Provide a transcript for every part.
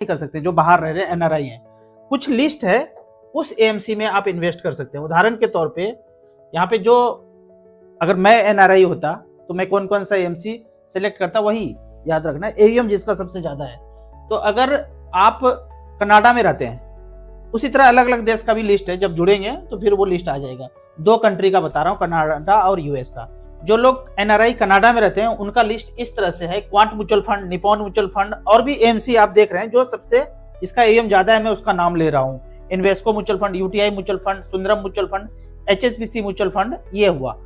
कर सकते हैं जो बाहर रह रहे हैं, एनआरआई हैं। कुछ लिस्ट है, उस एएमसी में आप इन्वेस्ट कर सकते हैं। उदाहरण के तौर पे यहाँ पे जो, अगर मैं एनआरआई होता तो मैं कौन कौन सा एएमसी सिलेक्ट करता, वही याद रखना, एयूएम जिसका सबसे ज्यादा है। तो अगर आप कनाडा में रहते हैं, उसी तरह अलग अलग देश का भी लिस्ट है, जब जुड़ेंगे तो फिर वो लिस्ट आ जाएगा। 2 कंट्री का बता रहा हूँ, कनाडा और यूएस का। जो लोग एनआरआई कनाडा में रहते हैं उनका लिस्ट इस तरह से है: quant mutual fund, Nippon mutual fund, और भी एएमसी आप देख रहे हैं। जो सबसे इसका एएम ज्यादा है मैं उसका नाम ले रहा हूँ: Invesco mutual fund, UTI mutual fund, Sundaram mutual fund, HSBC mutual fund, ये हुआ।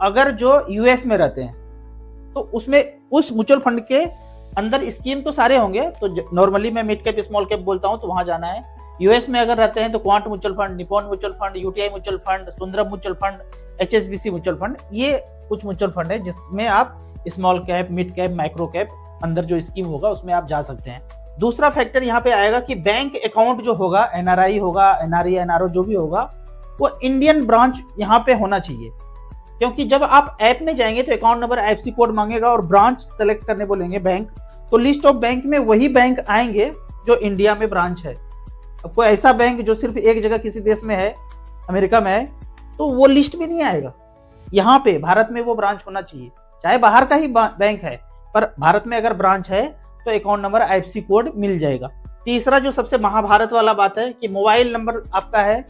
अगर जो यूएस में रहते हैं तो उसमें उस म्यूचुअल फंड के अंदर स्कीम तो सारे होंगे, तो नॉर्मली मैं मिड कैप स्मॉल कैप बोलता हूं तो वहां जाना है। यूएस में अगर रहते हैं तो quant mutual fund, Nippon mutual fund, UTI mutual fund, Sundaram mutual fund, HSBC mutual fund, ये कुछ म्यूचुअल फंड है जिसमें आप small cap, mid cap, micro cap अंदर जो स्कीम होगा उसमें आप जा सकते हैं। दूसरा फैक्टर यहाँ पे आएगा कि बैंक अकाउंट जो होगा, एनआरआई होगा, एनआरई, एनआरओ जो भी होगा, वो इंडियन ब्रांच यहाँ पे होना चाहिए। क्योंकि जब आप ऐप में जाएंगे तो अकाउंट नंबर, आईएफएससी कोड मांगेगा और ब्रांच सेलेक्ट करने बोलेंगे बैंक, तो लिस्ट ऑफ बैंक में वही बैंक आएंगे जो इंडिया में ब्रांच है। अब कोई ऐसा बैंक जो सिर्फ एक जगह किसी देश में है, अमेरिका में है, तो वो लिस्ट में नहीं आएगा। यहाँ पे भारत में वो ब्रांच होना चाहिए, चाहे बाहर का ही बैंक है, पर भारत में अगर ब्रांच है तो अकाउंट नंबर, आईएफएससी कोड मिल जाएगा। तीसरा जो सबसे महाभारत वाला बात है कि मोबाइल नंबर आपका है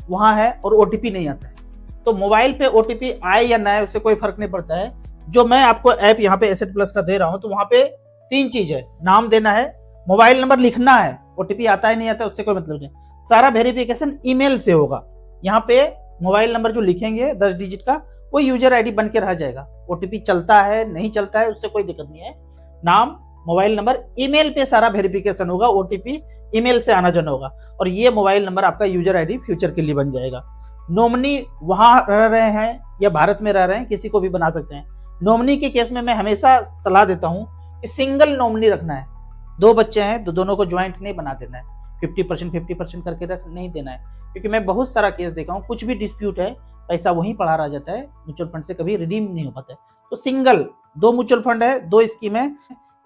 वहां है और ओटीपी नहीं आता है। तो मोबाइल पे ओटीपी आए या ना आए उससे कोई फर्क नहीं पड़ता है। जो मैं आपको ऐप यहाँ पे एसेट प्लस का दे रहा हूँ, तो वहां पे 3 चीज है: नाम देना है, मोबाइल नंबर लिखना है, ओटीपी आता है नहीं आता उससे कोई मतलब नहीं। सारा वेरिफिकेशन ईमेल से होगा। यहाँ पे मोबाइल नंबर जो लिखेंगे 10 डिजिट का, वो यूजर आईडी बन के रह जाएगा। ओटीपी चलता है नहीं चलता है उससे कोई दिक्कत नहीं है। नाम, मोबाइल नंबर, ईमेल पे सारा वेरिफिकेशन होगा, ओटीपी ईमेल से आना जाना होगा, और ये मोबाइल नंबर आपका यूजर आईडी फ्यूचर के लिए बन जाएगा। नॉमिनी वहां रह रहे हैं या भारत में रह रहे हैं, किसी को भी बना सकते हैं। नॉमिनी के केस में मैं हमेशा सलाह देता हूं कि सिंगल नॉमिनी रखना है। 2 बच्चे हैं तो दोनों को ज्वाइंट नहीं बना देना है, 50% करके रख नहीं देना है। क्योंकि मैं बहुत सारा केस देखा हूं, कुछ भी डिस्प्यूट है, पैसा वहीं पड़ा रह जाता है, म्यूचुअल फंड से कभी रिडीम नहीं हो पाता है। तो सिंगल 2 म्यूचुअल फंड है, 2 स्कीम है,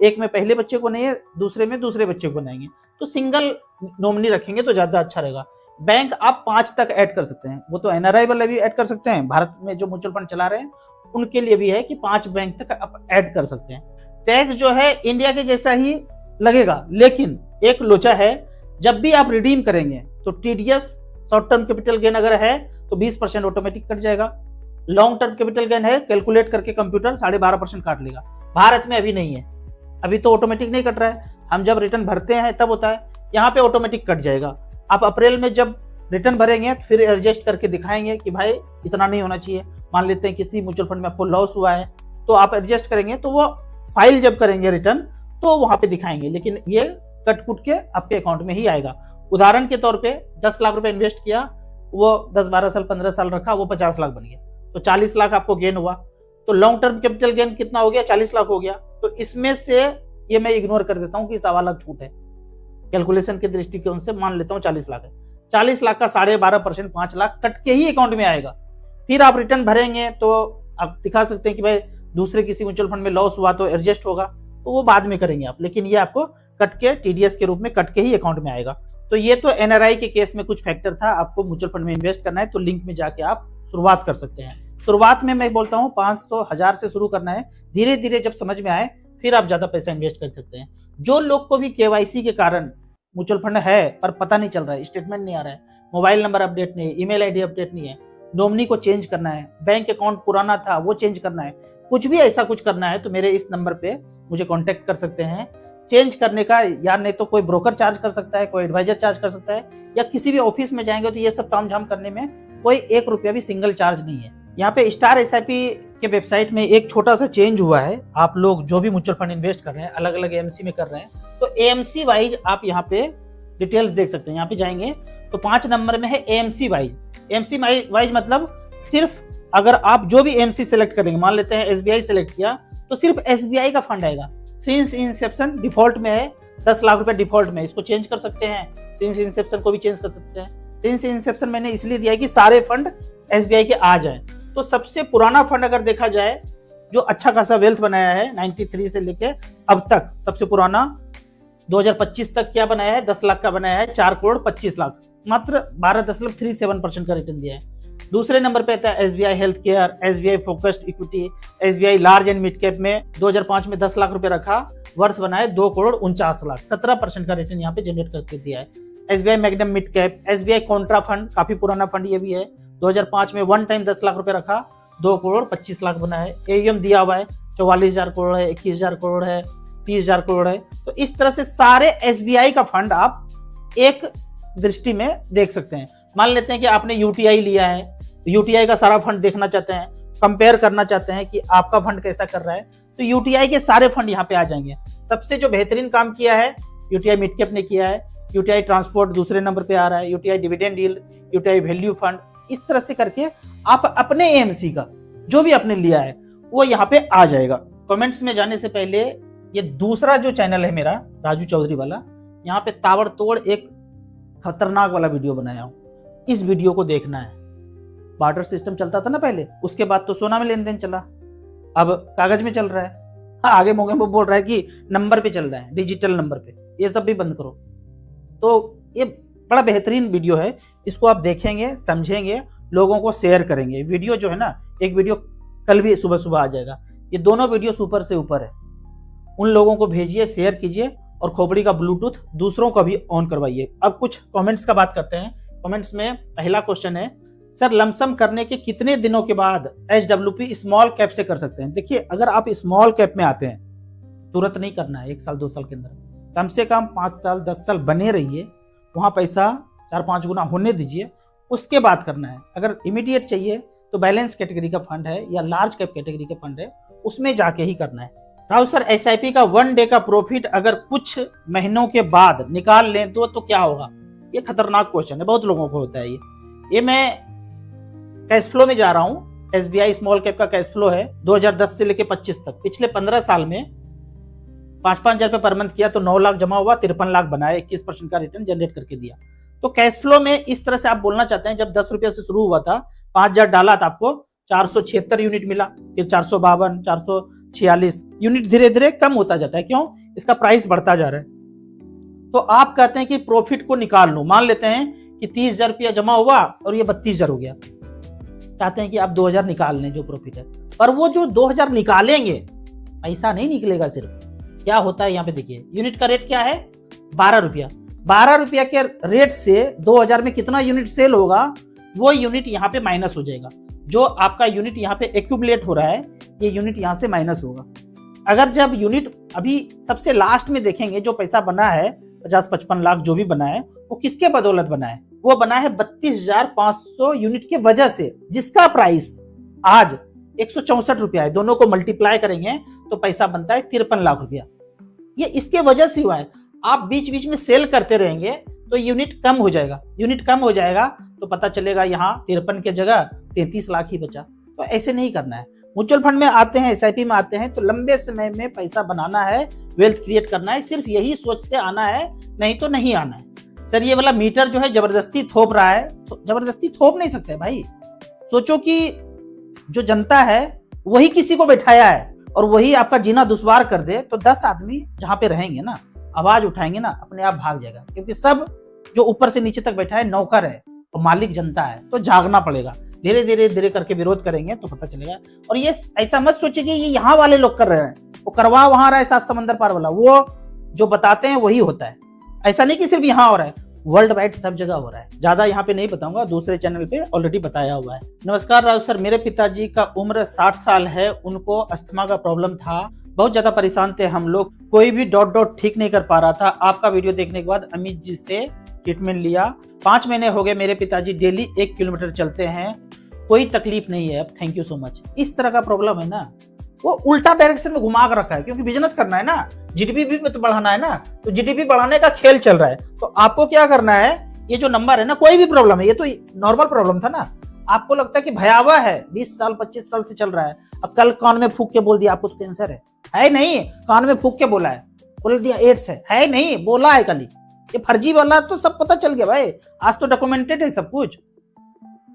एक में पहले बच्चे को नहीं है, दूसरे में दूसरे बच्चे को बनाएंगे, तो सिंगल नॉमिनी रखेंगे तो ज्यादा अच्छा रहेगा। बैंक आप 5 तक ऐड कर सकते हैं, वो तो एनआरआई वाले भी ऐड कर सकते हैं, भारत में जो म्यूचुअल फंड चला रहे हैं उनके लिए भी है कि 5 बैंक तक आप ऐड कर सकते हैं। टैक्स जो है इंडिया के जैसा ही लगेगा, लेकिन एक लोचा है, जब भी आप रिडीम करेंगे तो TDS, short term capital gain अगर है तो 20% ऑटोमेटिक कट जाएगा। लॉन्ग टर्म कैपिटल गेन है, कैलकुलेट करके कंप्यूटर 12.5% काट लेगा। भारत में अभी नहीं है, अभी तो ऑटोमेटिक नहीं कट रहा है, हम जब रिटर्न भरते हैं तब होता है, यहाँ पे ऑटोमेटिक कट जाएगा। आप अप्रैल में जब रिटर्न भरेंगे फिर एडजस्ट करके दिखाएंगे कि भाई इतना नहीं होना चाहिए। मान लेते हैं किसी म्यूचुअल फंड में आपको लॉस हुआ है तो आप एडजस्ट करेंगे, तो वो फाइल जब करेंगे रिटर्न तो वहां पे दिखाएंगे, लेकिन ये कट कुट के आपके अकाउंट में ही आएगा। उदाहरण के तौर पे 10 लाख रुपए इन्वेस्ट किया, वो 10-12 साल 15 साल रखा, वो 50 लाख बन गया, तो 40 लाख आपको गेन हुआ। तो लॉन्ग टर्म कैपिटल गेन कितना हो गया? 40 लाख हो गया। तो इसमें से ये मैं इग्नोर कर देता हूँ कि 1.25 लाख छूट है, कैलकुलेशन के दृष्टिकोण से मान लेता हूँ 40 लाख है। 40 लाख का 12.5% 5 लाख कट के ही अकाउंट में आएगा। फिर आप रिटर्न भरेंगे तो आप दिखा सकते हैं कि भाई दूसरे किसी म्यूचुअल फंड में लॉस हुआ तो एडजस्ट होगा, तो वो बाद में करेंगे आप, लेकिन ये आपको कट के टीडीएस के रूप में कट के ही अकाउंट में आएगा। तो ये तो एनआरआई के केस में कुछ फैक्टर था। आपको म्यूचुअल फंड में इन्वेस्ट करना है तो लिंक में जाके आप शुरुआत कर सकते हैं। शुरुआत में मैं बोलता हूँ 500, 1000 से शुरू करना है, धीरे धीरे जब समझ में आए फिर आप ज्यादा पैसा इन्वेस्ट कर सकते हैं। जो लोग को भी केवाईसी के कारण म्यूचुअल फंड है पर पता नहीं चल रहा है, स्टेटमेंट नहीं आ रहा है, मोबाइल नंबर अपडेट नहीं है, ईमेल आईडी अपडेट नहीं है, नॉमिनी को चेंज करना है, बैंक अकाउंट पुराना था वो चेंज करना है, कुछ भी ऐसा कुछ करना है तो मेरे इस नंबर पे मुझे कांटेक्ट कर सकते हैं। चेंज करने का या नहीं तो कोई ब्रोकर चार्ज कर सकता है, कोई एडवाइजर चार्ज कर सकता है, या किसी भी ऑफिस में जाएंगे तो ये सब तामझाम करने में कोई 1 रुपया भी सिंगल चार्ज नहीं है। यहाँ पे स्टार एसआईपी के वेबसाइट में एक छोटा सा चेंज हुआ है। आप लोग जो भी म्यूचुअल फंड इन्वेस्ट कर रहे हैं, अलग अलग एएमसी में कर रहे हैं, तो एएमसी वाइज आप यहाँ पे डिटेल्स देख सकते हैं। यहाँ पे जाएंगे तो 5 नंबर में है एएमसी वाइज। एएमसी वाइज मतलब सिर्फ अगर आप जो भी एएमसी सेलेक्ट करेंगे, मान लेते हैं एसबीआई सेलेक्ट किया तो सिर्फ एसबीआई का फंड आएगा। सिंस इंसेप्शन डिफॉल्ट में है 10 लाख रुपए डिफॉल्ट में, इसको चेंज कर सकते हैं, सिंस इंसेप्शन को भी चेंज कर सकते हैं। सिंस इंसेप्शन मैंने इसलिए दिया है कि सारे फंड एसबीआई के आ जाए। तो सबसे पुराना फंड अगर देखा जाए जो अच्छा खासा वेल्थ बनाया है 93 से लेके अब तक, सबसे पुराना 2025 तक क्या बनाया है, 10 लाख का बनाया है, 4,25,00,000, मात्र 12.37% का रिटर्न दिया है। दूसरे नंबर पे आता है SBI health care, SBI focused equity, SBI large and mid cap में 2005 में 10 लाख रुपए रखा, वर्थ बनाए 2,49,00,000, 17% का रिटर्न यहाँ पे जनरेट करके दिया है। SBI magnum mid cap, SBI Contra fund, काफी पुराना फंड ये भी है, 2005 में वन टाइम 10 लाख रुपए रखा, 2,25,00,000 बना है। AUM दिया हुआ है 44,000 करोड़ है, 21,000 करोड़ है, 30,000 करोड़ है। तो इस तरह से सारे SBI का फंड आप एक दृष्टि में देख सकते हैं। मान लेते हैं कि आपने UTI लिया है, UTI का सारा फंड देखना चाहते हैं, कंपेयर करना चाहते हैं कि आपका फंड कैसा कर रहा है, तो UTI के सारे फंड यहाँ पे आ जाएंगे। सबसे जो बेहतरीन काम किया है UTI मिड कैप ने किया है, UTI ट्रांसपोर्ट दूसरे नंबर पे आ रहा है, UTI dividend yield, UTI value fund, इस तरह से करके आप अपने AMC का जो भी आपने लिया है वो यहाँ पे आ जाएगा। कमेंट्स में जाने से पहले ये दूसरा जो चैनल है मेरा राजू चौधरी वाला, यहाँ पे ताबड़तोड़ एक खतरनाक वाला वीडियो बनाया हूँ, इस वीडियो को देखना है। बार्टर सिस्टम चलता था ना पहले, उसके बाद तो सोना में लेन देन चला, अब कागज में चल रहा है। आगे मोगे में बोल रहा है कि नंबर पे चल रहा है, डिजिटल नंबर पे, ये सब भी बंद करो। तो ये बड़ा बेहतरीन वीडियो है, इसको आप देखेंगे, समझेंगे, लोगों को शेयर करेंगे। वीडियो जो है ना, एक वीडियो कल भी सुबह सुबह आ जाएगा, ये दोनों वीडियो सुपर से ऊपर है, उन लोगों को भेजिए, शेयर कीजिए और खोपड़ी का ब्लूटूथ दूसरों का भी ऑन करवाइए। अब कुछ कमेंट्स का बात करते हैं। कमेंट्स में पहला क्वेश्चन है, सर लमसम करने के कितने दिनों के बाद SWP स्मॉल कैप से कर सकते हैं? देखिए, अगर आप स्मॉल कैप में आते हैं तुरंत नहीं करना है, 1 साल 2 साल के अंदर, कम से कम 5 साल 10 साल बने रहिए, वहां पैसा 4-5 गुना होने दीजिए, उसके बाद करना है। अगर इमीडिएट चाहिए तो बैलेंस कैटेगरी का फंड है या लार्ज कैप कैटेगरी का फंड है, उसमें जाके ही करना है। राहुल सर, SIP का 1 डे का प्रॉफिट अगर कुछ महीनों के बाद निकाल लें तो क्या होगा? ये खतरनाक क्वेश्चन है, बहुत लोगों को होता है ये मैं कैश फ्लो में जा रहा हूं। SBI स्मॉल कैप का कैश फ्लो है 2010 से लेके 25 तक, पिछले 15 साल में 5-5 हजार रुपए पर मंथ किया तो 9 लाख जमा हुआ, 53 लाख बनाया, 21% का रिटर्न जनरेट करके दिया। तो कैश फ्लो में इस तरह से आप बोलना चाहते हैं, जब 10 रुपये से शुरू हुआ था, 5,000 डाला था, आपको 476 यूनिट मिला, फिर 452, 446 यूनिट धीरे धीरे कम होता जाता है। क्यों? इसका प्राइस बढ़ता जा रहा है। तो आप कहते हैं कि प्रॉफिट को निकाल लो, मान लेते हैं कि 30,000 रुपया जमा हुआ और ये 32,000 हो गया, चाहते हैं कि आप 2,000 निकाल लें जो प्रॉफिट है, पर वो जो 2,000 निकालेंगे पैसा नहीं निकलेगा सिर्फ। क्या होता है यहाँ पे देखिए, यूनिट का रेट क्या है? 12 रुपया। 12 रुपया के रेट से 2,000 में कितना यूनिट सेल होगा, वो यूनिट यहाँ पे माइनस हो जाएगा। जो आपका यूनिट यहाँ पे एक्यूमुलेट हो रहा है, ये यूनिट यहाँ से माइनस होगा। अगर जब यूनिट अभी सबसे लास्ट में देखेंगे, जो पैसा बना है 50-55 लाख जो भी बना है, वो किसके बदौलत बना है? वो बना है 32,500 यूनिट के वजह से, जिसका प्राइस आज 164 रुपया है। दोनों को मल्टीप्लाई करेंगे तो पैसा बनता है 53 लाख रुपया। ये इसके वजह से हुआ है। आप बीच बीच में सेल करते रहेंगे तो यूनिट कम हो जाएगा, यूनिट कम हो जाएगा तो पता चलेगा यहाँ 53 की जगह 33 लाख ही बचा। तो ऐसे नहीं करना है। म्यूचुअल फंड में आते हैं, SIP में आते हैं तो लंबे समय में पैसा बनाना है, वेल्थ क्रिएट करना है, सिर्फ यही सोच से आना है, नहीं तो नहीं आना है। सर ये वाला मीटर जो है जबरदस्ती थोप रहा है, तो जबरदस्ती थोप नहीं सकते भाई। सोचो कि जो जनता है वही किसी को बैठाया है और वही आपका जीना दुश्वार कर दे, तो 10 आदमी जहां पे रहेंगे ना, आवाज उठाएंगे ना, अपने आप भाग जाएगा। क्योंकि सब जो ऊपर से नीचे तक बैठा है नौकर है और मालिक जनता है, तो जागना पड़ेगा। धीरे धीरे धीरे करके विरोध करेंगे तो पता चलेगा। और ये ऐसा मत सोचिए कि ये यहाँ वाले लोग कर रहे हैं, वो करवा वहां रहा है 7 समंदर पार वाला, वो जो बताते हैं वही होता है। ऐसा नहीं कि सिर्फ यहाँ हो रहा है, वर्ल्ड वाइड सब जगह हो रहा है। ज्यादा यहाँ पे नहीं बताऊंगा, दूसरे चैनल पे ऑलरेडी बताया हुआ है। नमस्कार राजू सर, मेरे पिताजी का उम्र 60 साल है, उनको अस्थमा का प्रॉब्लम था, बहुत ज्यादा परेशान थे हम लोग, कोई भी डॉट ठीक नहीं कर पा रहा था। आपका वीडियो देखने के बाद अमित जी से ट्रीटमेंट लिया, 5 महीने हो गए, मेरे पिताजी डेली 1 किलोमीटर चलते हैं, कोई तकलीफ नहीं है अब, थैंक यू सो मच। इस तरह का प्रॉब्लम है ना, वो उल्टा डायरेक्शन में घुमा कर रखा है, क्योंकि बिजनेस करना है ना, जीडीपी भी तो बढ़ाना है ना, तो जीडीपी बढ़ाने का खेल चल रहा है। तो आपको क्या करना है, ये जो नंबर है ना, कोई भी प्रॉब्लम है, ये तो नॉर्मल प्रॉब्लम था ना, आपको लगता है कि भयावह है, 20 साल 25 साल से चल रहा है, अब कल कान में फूक के बोल दिया आपको तो कैंसर है नहीं, कान में फूक के बोला है, बोल दिया एड्स है नहीं, बोला है कल ही, ये फर्जी वाला तो सब पता चल गया भाई, आज तो डॉक्यूमेंटेड है सब कुछ।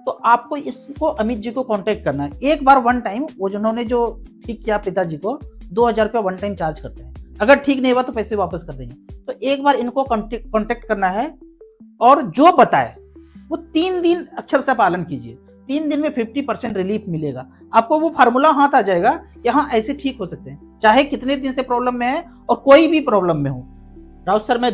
तो आपको इसको अमित जी को कांटेक्ट करना है एक बार, 1 टाइम, वो जिन्होंने जो ठीक किया पिताजी को 2,000 रुपया 1 टाइम चार्ज करते हैं। अगर ठीक नहीं हुआ तो पैसे वापस कर देंगे। तो एक बार इनको कांटेक्ट करना है और जो बताए वो 3 दिन अक्षर से पालन कीजिए। 3 दिन में 50% रिलीफ मिलेगा। आपको वो फार्मूला हाथ आ जाएगा कि हाँ ऐसे ठीक हो सकते हैं, चाहे कितने दिन से प्रॉब्लम में है और कोई भी प्रॉब्लम में हो। राउत सर मैं